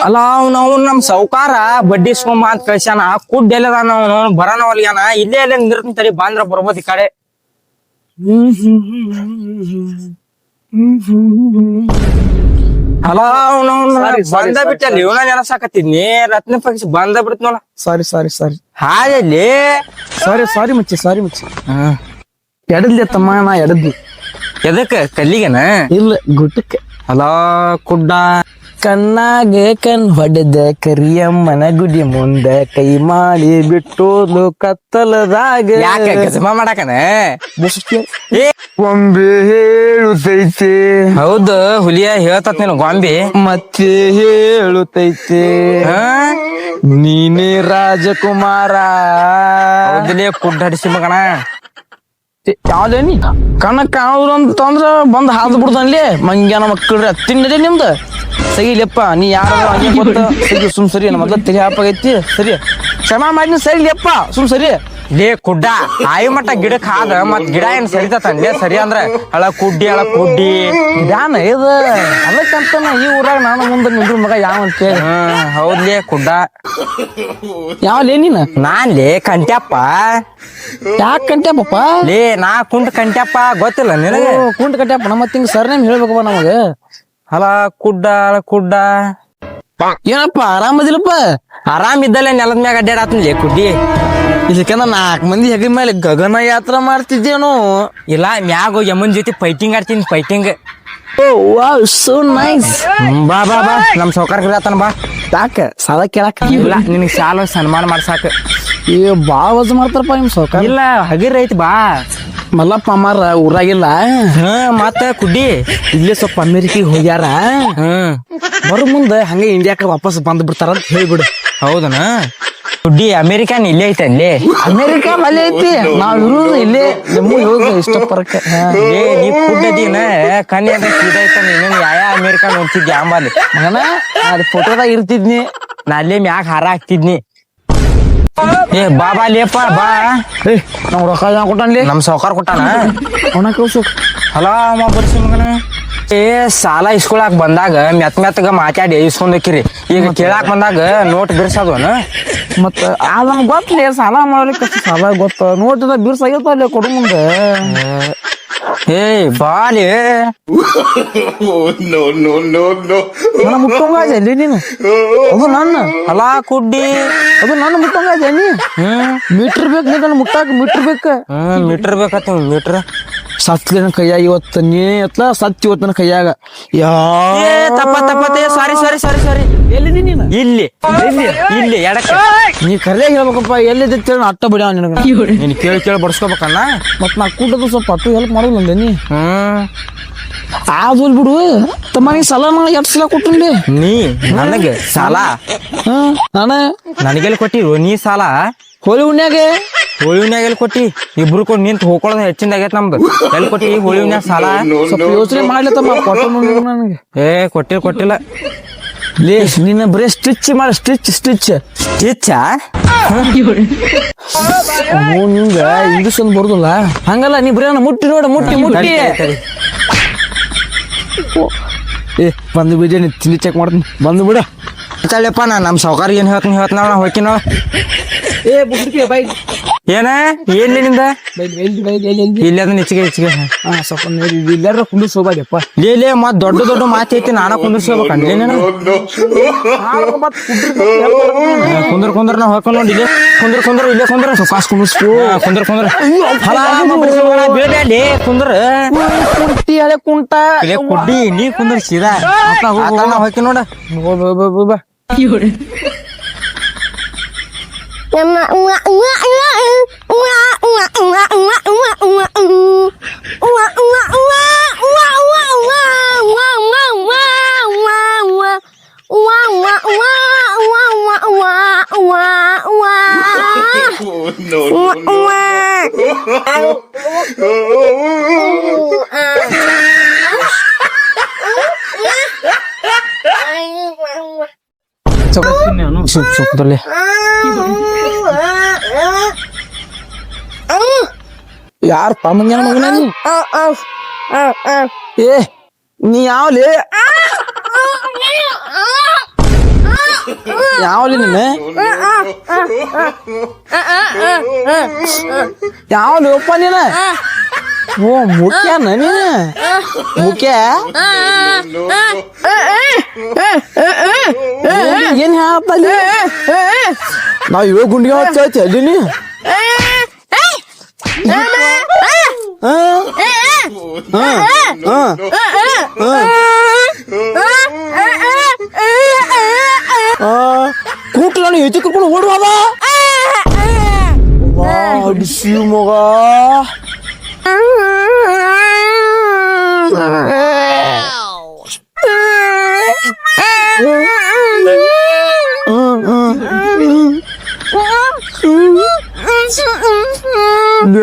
ಅಲ್ಲ ನಾವು ನಮ್ ಸೌಕಾರ ಬಡ್ಡಿ ಇಸ್ಕೊಂಬ ಅಂತ ಕಳ್ಸ್ಯಾನ ಕುಡ್ ಎಲ್ಲದ ನಾವು ಬರಾನ ಒಲ್ಗ್ಯಾನ ಇಲ್ಲೇ ಎಲ್ಲ ನಿಂದಿರ್ತೀನಿ ತಡಿ ಬಾಂದ್ರ ಬರ್ಬೋದು ಈ ಕಡೆ ಅಲ್ಲ ಬಂದ ಬಿಟ್ಟಲ್ಲಿ ಇವನ ನೆನಸಾಕತ್ತಿದ್ನಿ ರತ್ನ ಪಕ್ಷಿ ಬಂದ ಬಿಡ್ತ ನೋಡ ಸಾರಿ ಹಾಗಲ್ಲಿ ಸಾರಿ ಮುಚ್ಚಿ ಎಡದ್ಲಿ ತಮ್ಮ ನಾ ಎಡದ್ಲಿ ಎದಕ್ಕ ಕಲ್ಲಿಗೆನ ಇಲ್ಲ ಗುಟ್ಟಕ್ಕೆ ಅಲ್ಲ ಕುಡ್ಡ ಕಣ್ಣಾಗೆ ಕಣ್ ಹೊಡೆದ ಕರಿಯಮ್ಮನ ಗುಡಿ ಮುಂದ ಕೈ ಮಾಡಿ ಬಿಟ್ಟೋದು ಕತ್ತಲದಾಗ ಯಾಕ ಗಜಮ ಮಾಡಕನ ಏ ಗೊಂಬೆ ಹೇಳುತ್ತೈತೆ ಹೌದು ಹುಲಿಯ ಹೇಳ್ತತ್ ನೀನು ಗೊಂಬಿ ಮತ್ತೆ ಹೇಳುತ್ತೈತೆ ನೀನೇ ರಾಜಕುಮಾರ ಹೌದಲೇ ಕುಡ್ಡ ಹಡಿಸಿ ಮಗಣ ಯಾವ್ದೇನಿ ಕಣ್ಣ ಕಾಣುದ್ರು ಅಂತಂದ್ರ ಬಂದ್ ಹಾದ್ ಬಿಡ್ದನ್ಲಿ ಮಂಗ್ಯಾನ ಮಕ್ಕಳ್ರಿ ತಿನ್ನದೆ ನಿಮ್ದು ಸರಿಲೆಪ್ಪ ನೀ ಯಾರ ಗೊತ್ತ ಸುಮ್ ಸರಿ ಮೊದ್ಲ ತೆಲಿ ಹಾಪಾಗೈತಿ ಸರಿ ಕ್ಷಮಾ ಮಾಡಿ ಸರಿಲೆಪ್ಪ ಸುಮ್ ಸರಿ ಲೇ ಕುಡ್ಡ ಆಯಿ ಮಟ್ಟ ಗಿಡಕ್ ಹಾದ ಮತ್ ಗಿಡ ಏನ್ ಸರಿತತನ್ಲೇ ಸರಿ ಅಂದ್ರ ಹಳ ಕುಡ್ಡಿ ಗಿಡಾನ ಇದು ಅದಕ್ಕಂತನ ಈ ಊರಾಗ ನಾನು ಮುಂದೆ ನಿಂದ್ರ ಮಗ ಯಾವ ಅಂತ ಕೇಳಿ ಹೌದ್ಲೇ ಕುಡ್ಡ ಯಾವ್ಲೇ ನೀನ ನಾನ್ಲೇ ಕಂಟ್ಯಪ್ಪ ಯಾಕೆ ಕಂಟ್ಯಪ್ಪ ಲೇ ನಾ ಕುಂಟ್ ಕಂಟ್ಯಪ್ಪ ಗೊತ್ತಿಲ್ಲ ನಿನಗೆ ಕುಂಟ್ ಕಟ್ಯಪ್ಪ ನಮ್ಮ ಹಿಂಗ್ ಸರ್ನೇಮ್ ಹೇಳ್ಬೇಕಪ್ಪ ನಮಗ ಅಲ ಕುಡ್ಡ ಏನಪ್ಪ ಆರಾಮದಿಲ್ಲಪ್ಪ ಆರಾಮ್ ಇದ್ದಲ್ಲೇ ನೆಲದ ಮ್ಯಾಗ ಅಡ್ಡಾಡತ್ಲೇ ಕುಡ್ಡಿ ಇದಕ್ಕೆಂದ 4 ಮಂದಿ ಹೆಗಲ ಮೇಲೆ ಗಗನ ಯಾತ್ರಾ ಮಾಡ್ತಿದ್ದೇನು ಇಲ್ಲ ಮ್ಯಾಗ ಯಮನ್ ಜೊತೆ ಫೈಟಿಂಗ್ ಆಡ್ತೀನಿ ಫೈಟಿಂಗ್ ವಾವ್ ಸೋ ನೈಸ್ ಬಾ ನಮ್ ಸೌಕರ್ಯ ಹೇಳ್ತಾನ ಬಾ ಯಾಕ ಸಾಲ ಕೇಳಾಕ ಇಲ್ಲ ನಿನಗ್ ಶಾಲ ಸನ್ಮಾನ ಮಾಡ್ಸಾಕ ಬಾಳ ವಜ್ ಮಾಡ್ತಾರಪ್ಪ ನಿಮ್ ಸೌಕರ್ಯ ಇಲ್ಲ ಹಗಿರ್ ಐತಿ ಬಾ ಮಲ್ಲಪ್ಪ ಅಮ್ಮಾರ ಊರಾಗಿಲ್ಲ ಮತ್ತ ಕುಡ್ಡಿ ಇಲ್ಲೇ ಸ್ವಲ್ಪ ಅಮೇರಿಕೆಗೆ ಹೋಗ್ಯಾರ ಬರೋ ಮುಂದೆ ಹಂಗೆ ಇಂಡಿಯಾಕ ವಾಪಸ್ ಬಂದ್ ಬಿಡ್ತಾರ ಅಂತ ಹೇಳ್ಬಿಡು ಹೌದನ ಕುಡ್ಡಿ ಅಮೇರಿಕಾನ್ ಇಲ್ಲೇ ಐತೆ ಅಲ್ಲಿ ಅಮೇರಿಕಾ ಮಲೆ ಐತಿ ನಾವ್ ಇರುದು ಇಲ್ಲೇ ನಿಮ್ಮ ಹೋಗ ಇಷ್ಟ ಪರಕ್ಕೆ ನೀ ಕುಡ್ಡದಿನ ಕನ್ಯಾ ಸೀದಾ ಐತ ನೀನು ಯಾವ ಅಮೇರಿಕಾ ನೋಡ್ತಿದ್ದಿ ಅಂಬಲ್ಲಿ ಮಗನ ಅದ್ ಫೋಟೋದಾಗ ಇರ್ತಿದ್ನಿ ನಾ ಅಲ್ಲೇ ಮ್ಯಾಗ ಹಾರ ಹಾಕ್ತಿದ್ನಿ ಏ ಬಾಬಾ ಲೇಪ ಬಾ ನಮ್ ರೊಕ್ಕ ಕೊಟ್ಟನ್ಲಿ ನಮ್ ಸೌಕಾರ ಕೊಟ್ಟಾನ ಅವನ ಕಳ್ಸೋಕ್ ಹಲೋ ಅಮ್ಮ ಬರ್ಸಿ ಮಗನ ಏ ಸಾಲ ಇಸ್ಕೊಳಕ್ ಬಂದಾಗ ಮೆತ್ತಗ ಮಾತಾಡಿ ಇಸ್ಕೊಂಡೋಕಿರಿ ಈಗ ಕೇಳಾಕ್ ಬಂದಾಗ ನೋಟ್ ಬಿರ್ಸೋದವನ ಮತ್ತ ನಮ್ಗೆ ಗೊತ್ತಲೇ ಸಾಲ ಮಾಡ್ಲಿಕ್ಕೆ ಸಾಲ ಗೊತ್ತ ನೋಟದ ಬಿರ್ಸಾಗಿರ್ತ ಅಲ್ಲಿ ಕೊಡು ಮುಂದೆ ಏ ಬಾಲಿ ನನ್ನ ಮುಟ್ಟಂಗಾಜ ಅಲ್ಲಿ ನೀನು ಅದು ನನ್ನ ಅಲಾ ಕುಡ್ಡಿ ಅದು ನನ್ನ ಮುಟ್ಟಂಗಾಜ ನೀ ಮೀಟರ್ ಬೇಕು ನೀ ನನ್ನ ಮುಟ್ಟಾಕ ಮೀಟರ್ ಬೇಕ ಮೀಟರ್ ಬೇಕತ್ತ ಮೀಟರ್ ಸತ್ಲಿನ ಕೈಯಾಗ ಇವತ್ತ ನೀ ಎತ್ಲ ಸತ್ ಇವತ್ತು ನನ್ನ ಕೈಯಾಗ ತಪ್ಪತ್ತೆ ಸಾರಿ ಎಲ್ಲಿದ್ದೀನಿ ನೀನು ಇಲ್ಲಿ ಎಡಕ್ಕೆ ನೀ ಕರ್ಲೆ ಹೇಳ್ಬೇಕಪ್ಪ ಎಲ್ಲಿದ್ದ ಅಟ್ಟ ಬಿಡ ನೀನ್ ಕೇಳಿ ಬಡ್ಸ್ಕೋಬೇಕನ್ನ ಮತ್ ನಾ ಕೂಟದು ಸ್ವಲ್ಪ ಅಟ್ಟು ಹೆಲ್ಪ್ ಮಾಡೋದಿಲ್ಲ ನೀ ಆದೋಲ್ ಬಿಡು ತಮ್ಮ ನೀ ಸಾಲ ಎಷ್ಟು ಸಲ ಕೊಟ್ಟಲ್ಲಿ ನೀ ನನಗೆ ಸಾಲ ನನಗೆಲ್ಲಿ ಕೊಟ್ಟಿರು ನೀ ಸಾಲ ಹೋಳಿ ಉಣ್ಯಾಗೆ ಎಲ್ಲಿ ಕೊಟ್ಟಿ ಇಬ್ರು ಕೊಟ್ಟು ನಿಂತು ಹೋಗ್ಕೊಳ್ಳೋದು ಹೆಚ್ಚಿಂದ ಆಗೈತ್ ನಮ್ದು ಎಲ್ಲಿ ಕೊಟ್ಟಿ ಹೋಳಿ ಉಣ್ಯಾಗ ಸಾಲ ಸ್ವಲ್ಪ ಯೋಚನೆ ಮಾಡ್ಲತ್ತಮ್ಮ ಕೊಟ್ಟ ನನಗೆ ಕೊಟ್ಟಿಲ್ಲ ಲೇ ನಿನ್ನ ಬರೀ ಸ್ಟಿಚ್ ಮಾಡಿ ಸ್ಟಿಚ್ ನಿಂಗ ಇಂಗ್ಲೀಷ್ ಒಂದು ಬರುದಿಲ್ಲ ಹಂಗಲ್ಲ ನೀ ಬರೀ ಮುಟ್ಟಿ ನೋಡ ಮುಟ್ಟಿ ಏ ಬಂದು ಬಿಡ ನೀ ತಿಂಡಿ ಚೆಕ್ ಮಾಡ್ತೀನಿ ಬಂದು ಬಿಡ ಚಳಪ್ಪ ನಾ ನಮ್ಮ ಸೌಕಾರ ಏನ್ ಹೇಳ್ತಾನ ಹೋಗ್ತೀನಿ ಏ ಬುಡ್ಕಿ ಬೈ ಏನ ಏನ್ ನಿಂದ ಇಲ್ಲಿ ಅದನ್ನ ಹೆಚ್ಚಿಗೆ ಸ್ವಲ್ಪ ಇಲ್ಲಾರ ಕುಂದಿಸ್ಕೋಬಾರ್ದಪ್ಪ ಲೇ ಮತ್ ದೊಡ್ಡ ಮಾತಿ ಐತಿ ನಾನ ಕುಂದಿರ್ಸ್ಕೋಬೇಕಂದ್ರೆ ಕುಂದ್ರ ನಾ ಹೋಗ್ಕೊಂಡು ನೋಡಿ ಇಲ್ಲೇ ಕುಂದ್ರ ಕಾಸು ಕುಂದಿಸ್ಕೋ ಕುಂದ್ರ ಬೇಡಲೇ ಕುಂದ್ರ ಕುಂಟಿ ಹಳೆ ಕುಂಟ ಕುಡ್ಡಿ ನೀ ಕುಂದ್ರ ಸೀದಾ ಹೋಗಿ ನೋಡ ಸುಖದಲ್ಲಿ ಯಾರ ಪಾಮಂಗ್ಯಾನ ಮಗನ ನೀ ಏ ನೀ ಯಾವ್ಲೇ ಯಾವಲಿ ನೀನು ಯಾವಲಿ ಒಪ್ಪ ನೀನ ಓ ಮುಖ್ಯನ ನೀನು ಮುಖ್ಯ ಏನ್ ಹೇಳಪ್ಪಲ್ಲಿ ನಾವ್ ಇವಾಗ ಗುಂಡಿಗೆ ಹಚ್ಚಿ ಅಲ್ಲಿನಿ ಕೂಟ್ಲ ನಾನು ಹೆಚ್ಚು ಕರ್ಕೊಂಡು ಓಡುವಾಗ ಅಡಿಸಿ ಮಗ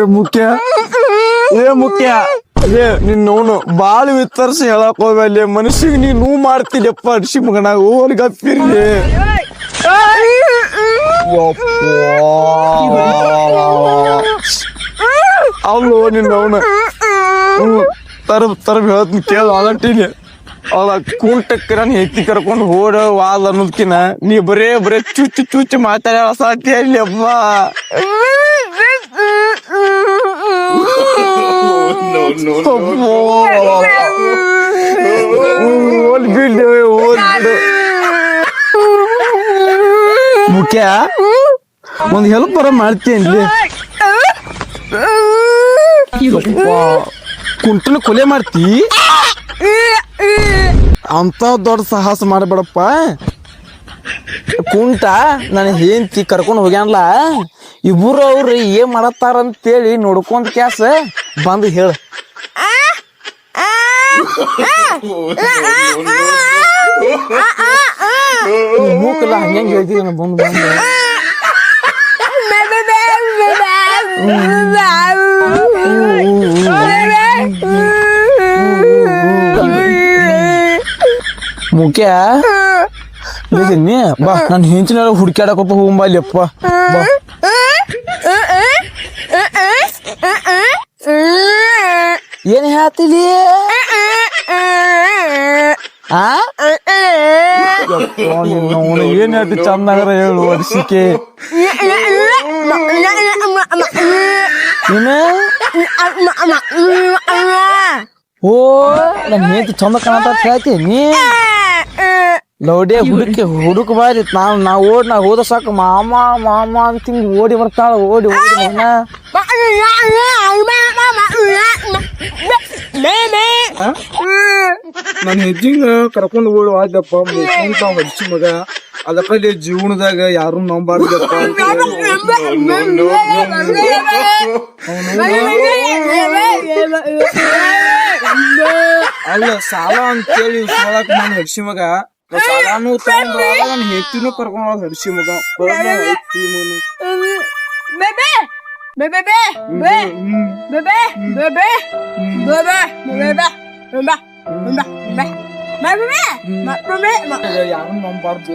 ಮುಖ್ಯ ಮುಖ್ಯ ನಿನ್ನವನು ಬಾಳ ವಿತರಿಸಿ ಹೇಳಕ್ ಹೋಗ್ಬಲ್ಲಿ ಮನುಷ್ಯಗೆ ನೀ ನೋವು ಮಾಡ್ತಿದ್ದಪ್ಪ ಅಡಿಸಿ ಮಗನ ಓರ್ಗಪ್ಪಿರ್ಲಿ ಅವಳು ನಿನ್ನವನು ತರಬ್ ಹೇಳ್ತೀನಿ ಕೇಳ ಅಲಂಟಿನಿ ಅವಳ ಕುಂಟಕ್ಕರನ್ ಹೆತ್ತಿ ಕರ್ಕೊಂಡು ಓಡ ವಾದ ಅನ್ನೋದ್ಕಿನ ನೀ ಬರೇ ಚುಚ್ಚು ಚುಚ್ಚು ಮಾತಾಡ ಸಾಧ್ಯ ಇಲ್ಲಿ ಅಮ್ಮ ಮುಖ್ಯ ಒಂದ್ ಹೆಲ್ಪ್ ಬರ ಮಾಡ್ತೀನಿ ಕುಂಟನ ಕೊಲೆ ಮಾಡ್ತಿ ಅಂತ ದೊಡ್ಡ ಸಾಹಸ ಮಾಡಬೇಡಪ್ಪ ಕುಂಟ ನಾನು ಹೆಂಡತಿ ಕರ್ಕೊಂಡು ಹೋಗ್ಯಾನಲ್ಲ ಇಬ್ಬರು ಅವ್ರು ಏನ್ ಮಾಡತ್ತಾರ ಅಂತೇಳಿ ನೋಡ್ಕೊಂಡ್ ಕ್ಯಾಸ ಬಂದು ಹೇಳ ಮೂಕಲ್ಲ ಹಂಗೆ ಹೇಳ್ತೀನಿ ನಾನು ಬಂದು ಬಂದು ಮುಖ್ಯ ನೀ ಬಾ ನಾನು ಹೆಂಚಿನ ಹುಡುಕ್ಯಾಡಕೊಪ್ಪ ಹೋಗ್ಬಲ್ಲಿಯಪ್ಪ ಬಾ ಏನ್ ಹೇಳ್ತೀವಿ ಏನ್ ಹೇಳ್ತಿ ಚಂದಾಗರ ಹೇಳು ವರ್ಷಕ್ಕೆ ಓ ನನ್ ಹೆಂಡತಿ ಚಂದ ಕಾಣತ ಹೇಳ್ತೀನಿ ಲೌಡೆ ಹುಡುಕ ಬಾರಿ ನಾವ್ ನಾ ಹೋದ ಸಾಕು ಮಾಮ ಮಾಮ ಅಂತ ಹಿಂಗ್ ಓಡಿ ಬರ್ತಾಳ ಓಡಿ ನನ್ನ ಹೆಜ್ಜಿಂಗ ಕರ್ಕೊಂಡು ಓಡಿ ಆದಪ್ಪ ಹಚ್ಚಿ ಮಗ ಅದಕ್ಕಲ್ಲಿ ಜೀವನದಾಗ ಯಾರು ನಂಬಾರ್ದಪ್ಪ ಅಲ್ಲ ಸಾಲ ಅಂತೇಳಿ ಸೋಳಕ್ ನಾನು ಹಡ್ಸಿ ಮಗ ಸಾಲಾನು ತಗೊಂಡ್ ನನ್ನ ಹೆತ್ತಿನೂ ಕರ್ಕೊಂಡ್ ಹೋದ್ ಹಡ್ಸಿ ಮಗ ಯಾರು ನಂಬಾರ್ದು.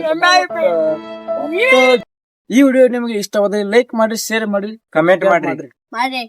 ಈ ವಿಡಿಯೋ ನಿಮಗೆ ಇಷ್ಟವಾದ ಲೈಕ್ ಮಾಡಿ ಶೇರ್ ಮಾಡಿ ಕಮೆಂಟ್ ಮಾಡ್ರಿ. ಮಾಡಿ